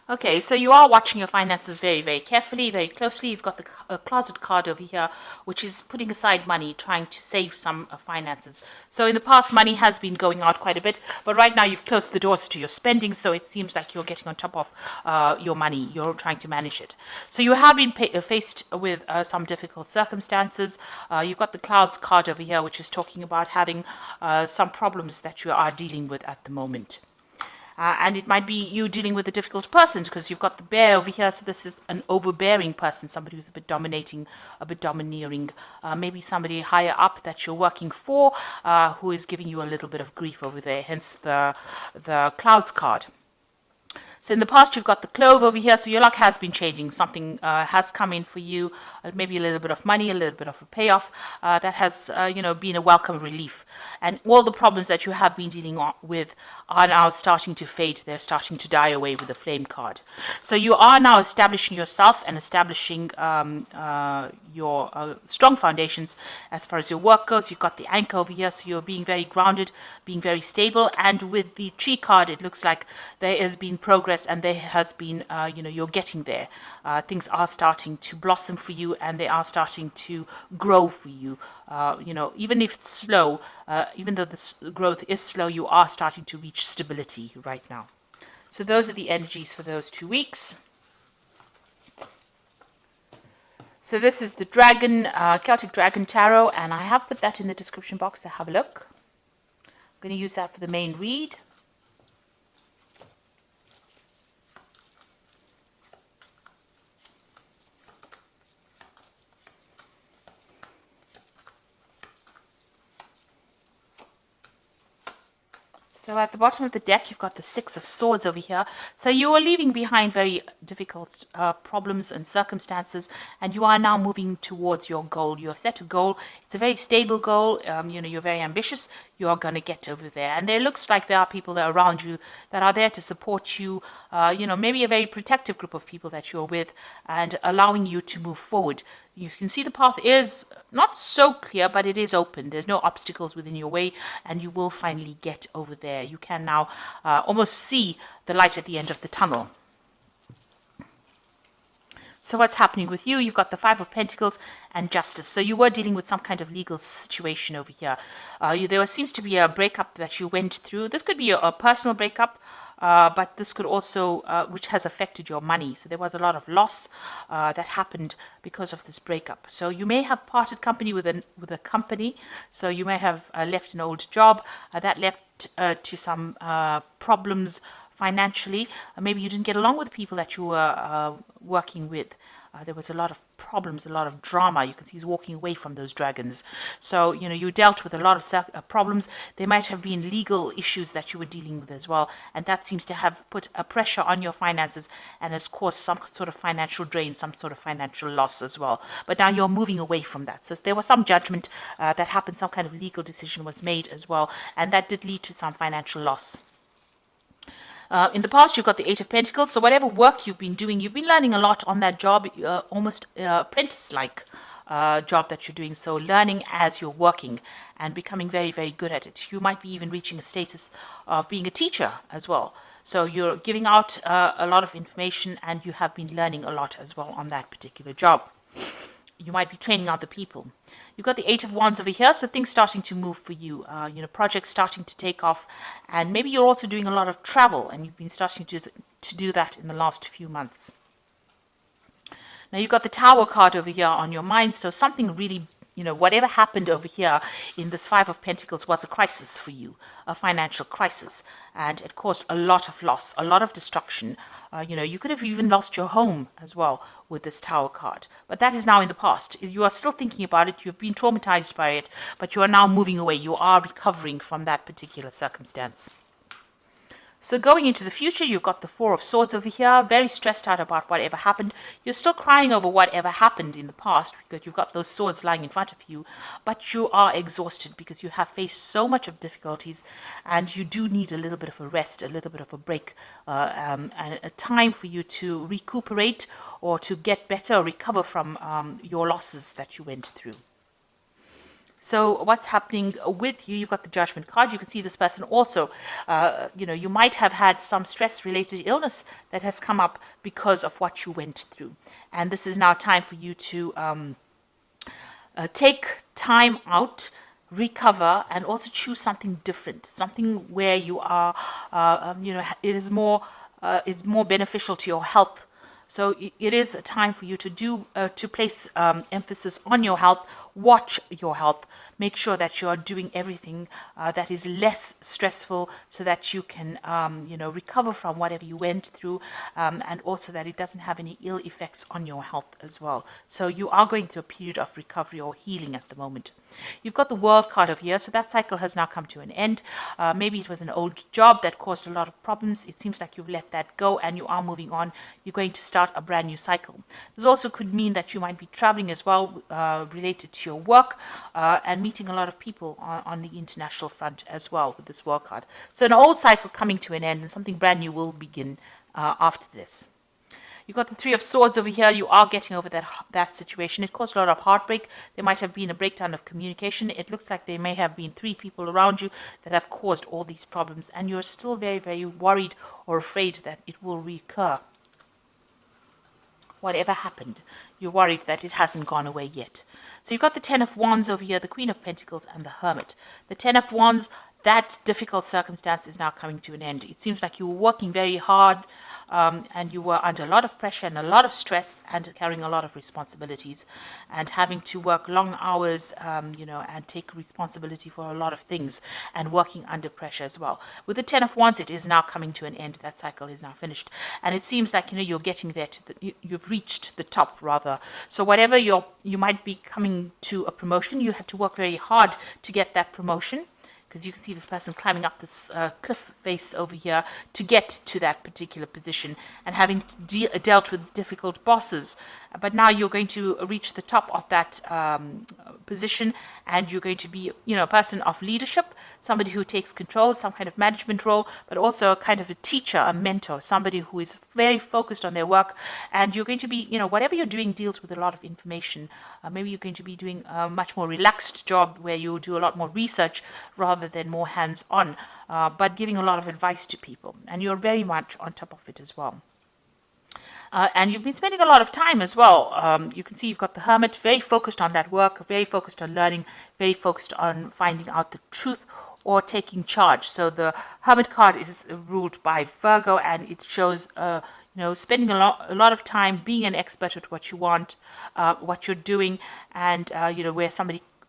Okay, so you are watching your finances very, very carefully, very closely. You've got the closet card over here, which is putting aside money, trying to save some finances. So in the past, money has been going out quite a bit, but right now you've closed the doors to your spending, so it seems like you're getting on top of your money. You're trying to manage it. So you have been faced with some difficult circumstances. You've got the clouds card over here, which is talking about having some problems that you are dealing with at the moment. And it might be you dealing with a difficult person because you've got the bear over here. So this is an overbearing person, somebody who's a bit dominating, a bit domineering, maybe somebody higher up that you're working for who is giving you a little bit of grief over there, hence the clouds card. So in the past, you've got the clove over here. So your luck has been changing. Something has come in for you, maybe a little bit of money, a little bit of a payoff that has, been a welcome relief. And all the problems that you have been dealing with are now starting to fade. They're starting to die away with the flame card. So you are now establishing yourself and establishing your strong foundations as far as your work goes. You've got the anchor over here, so you're being very grounded, being very stable. And with the tree card, it looks like there has been progress and there has been, you're getting there. Things are starting to blossom for you and they are starting to grow for you. Even if it's slow, even though the growth is slow, you are starting to reach stability right now. So those are the energies for those 2 weeks. So this is the Dragon, Celtic Dragon Tarot, and I have put that in the description box to have a look. I'm going to use that for the main read. So at the bottom of the deck, you've got the Six of Swords over here. So you are leaving behind very difficult problems and circumstances, and you are now moving towards your goal. You have set a goal. It's a very stable goal. You're very ambitious. You are going to get over there. And there looks like there are people that are around you that are there to support you, maybe a very protective group of people that you're with and allowing you to move forward. You can see the path is not so clear, but it is open. There's no obstacles within your way, and you will finally get over there. You can now almost see the light at the end of the tunnel. So what's happening with you? You've got the Five of Pentacles and Justice. So you were dealing with some kind of legal situation over here. There seems to be a breakup that you went through. This could be a personal breakup. But this could also, which has affected your money. So there was a lot of loss that happened because of this breakup. So you may have parted company with a company. So you may have left an old job that left to some problems financially. Maybe you didn't get along with the people that you were working with. There was a lot of problems, a lot of drama. You can see he's walking away from those dragons. So, you dealt with a lot of problems. There might have been legal issues that you were dealing with as well. And that seems to have put a pressure on your finances and has caused some sort of financial drain, some sort of financial loss as well. But now you're moving away from that. So there was some judgment that happened, some kind of legal decision was made as well. And that did lead to some financial loss. In the past, you've got the Eight of Pentacles. So whatever work you've been doing, you've been learning a lot on that job, almost apprentice-like job that you're doing. So learning as you're working and becoming very, very good at it. You might be even reaching a status of being a teacher as well. So you're giving out a lot of information and you have been learning a lot as well on that particular job. You might be training other people. You've got the Eight of Wands over here, so things starting to move for you. Projects starting to take off, and maybe you're also doing a lot of travel, and you've been starting to do that in the last few months. Now you've got the Tower card over here on your mind, so something really, whatever happened over here in this Five of Pentacles was a crisis for you, a financial crisis, and it caused a lot of loss, a lot of destruction. You could have even lost your home as well with this Tower card, but that is now in the past. You are still thinking about it, you've been traumatized by it, but you are now moving away. You are recovering from that particular circumstance. So going into the future, you've got the Four of Swords over here, very stressed out about whatever happened. You're still crying over whatever happened in the past because you've got those swords lying in front of you, but you are exhausted because you have faced so much of difficulties and you do need a little bit of a rest, a little bit of a break, and a time for you to recuperate or to get better or recover from your losses that you went through. So what's happening with you? You've got the Judgment card. You can see this person also, you might have had some stress-related illness that has come up because of what you went through. And this is now time for you to take time out, recover, and also choose something different, something where you are, it's more beneficial to your health. So it is a time for you to place emphasis on your health, watch your health, make sure that you are doing everything that is less stressful so that you can, recover from whatever you went through, and also that it doesn't have any ill effects on your health as well. So you are going through a period of recovery or healing at the moment. You've got the World card over here, so that cycle has now come to an end. Maybe it was an old job that caused a lot of problems. It seems like you've let that go and you are moving on. You're going to start a brand new cycle. This also could mean that you might be traveling as well, related to your work, and meeting a lot of people on the international front as well with this World card. So an old cycle coming to an end and something brand new will begin after this. You've got the Three of Swords over here. You are getting over that situation. It caused a lot of heartbreak. There might have been a breakdown of communication. It looks like there may have been 3 people around you that have caused all these problems, and you're still very, very worried or afraid that it will recur. Whatever happened, you're worried that it hasn't gone away yet. So you've got the Ten of Wands over here, the Queen of Pentacles, and the Hermit. The Ten of Wands, that difficult circumstance is now coming to an end. It seems like you were working very hard, and you were under a lot of pressure and a lot of stress and carrying a lot of responsibilities and having to work long hours, and take responsibility for a lot of things and working under pressure as well. With the Ten of Wands, it is now coming to an end. That cycle is now finished. And it seems like, you're getting there you've reached the top rather. So whatever you might be coming to a promotion, you had to work very hard to get that promotion. Because you can see this person climbing up this cliff face over here to get to that particular position and having dealt with difficult bosses. But now you're going to reach the top of that position, and you're going to be, a person of leadership, somebody who takes control, some kind of management role, but also a kind of a teacher, a mentor, somebody who is very focused on their work. And you're going to be, whatever you're doing deals with a lot of information. Maybe you're going to be doing a much more relaxed job where you do a lot more research rather than more hands-on, but giving a lot of advice to people. And you're very much on top of it as well. And you've been spending a lot of time as well. You can see you've got the Hermit, very focused on that work, very focused on learning, very focused on finding out the truth or taking charge. So the Hermit card is ruled by Virgo, and it shows, spending a lot of time being an expert at what you want, what you're doing, and, where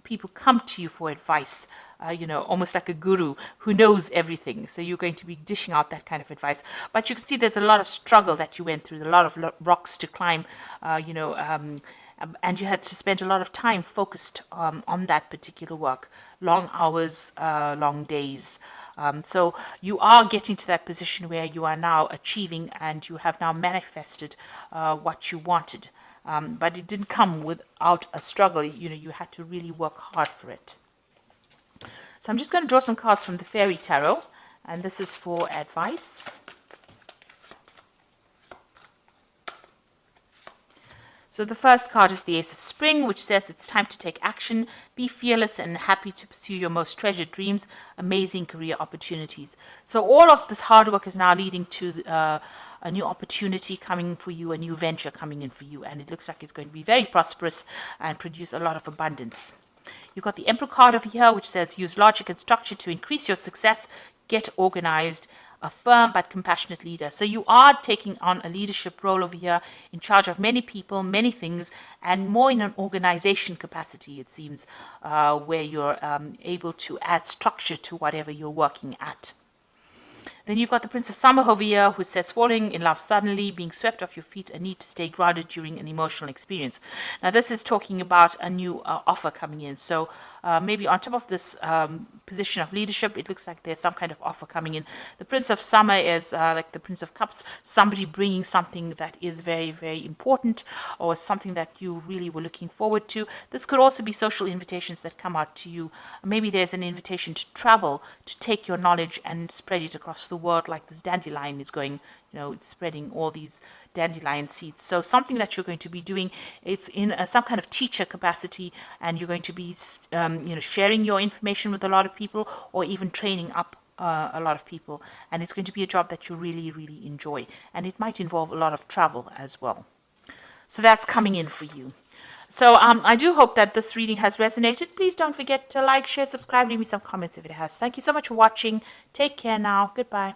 people come to you for advice. Almost like a guru who knows everything. So you're going to be dishing out that kind of advice. But you can see there's a lot of struggle that you went through, a lot of rocks to climb, and you had to spend a lot of time focused on that particular work. Long hours, long days. So you are getting to that position where you are now achieving and you have now manifested what you wanted. But it didn't come without a struggle. You had to really work hard for it. So I'm just going to draw some cards from the Fairy Tarot, and this is for advice. So the first card is the Ace of Spring, which says it's time to take action, be fearless and happy to pursue your most treasured dreams, amazing career opportunities. So all of this hard work is now leading to a new opportunity coming for you, a new venture coming in for you, and it looks like it's going to be very prosperous and produce a lot of abundance. You've got the Emperor card over here, which says use logic and structure to increase your success, get organized, a firm but compassionate leader. So you are taking on a leadership role over here, in charge of many people, many things, and more in an organization capacity, it seems, where you're able to add structure to whatever you're working at. Then you've got the Prince of Summer over here, who says falling in love suddenly, being swept off your feet, a need to stay grounded during an emotional experience. Now this is talking about a new offer coming in. So maybe on top of this position of leadership, it looks like there's some kind of offer coming in. The Prince of Summer is like the Prince of Cups, somebody bringing something that is very, very important or something that you really were looking forward to. This could also be social invitations that come out to you. Maybe there's an invitation to travel, to take your knowledge and spread it across the world like this dandelion is going, spreading all these dandelion seeds. So something that you're going to be doing, it's in some kind of teacher capacity, and you're going to be, sharing your information with a lot of people, or even training up a lot of people. And it's going to be a job that you really, really enjoy. And it might involve a lot of travel as well. So that's coming in for you. So I do hope that this reading has resonated. Please don't forget to like, share, subscribe, leave me some comments if it has. Thank you so much for watching. Take care now. Goodbye.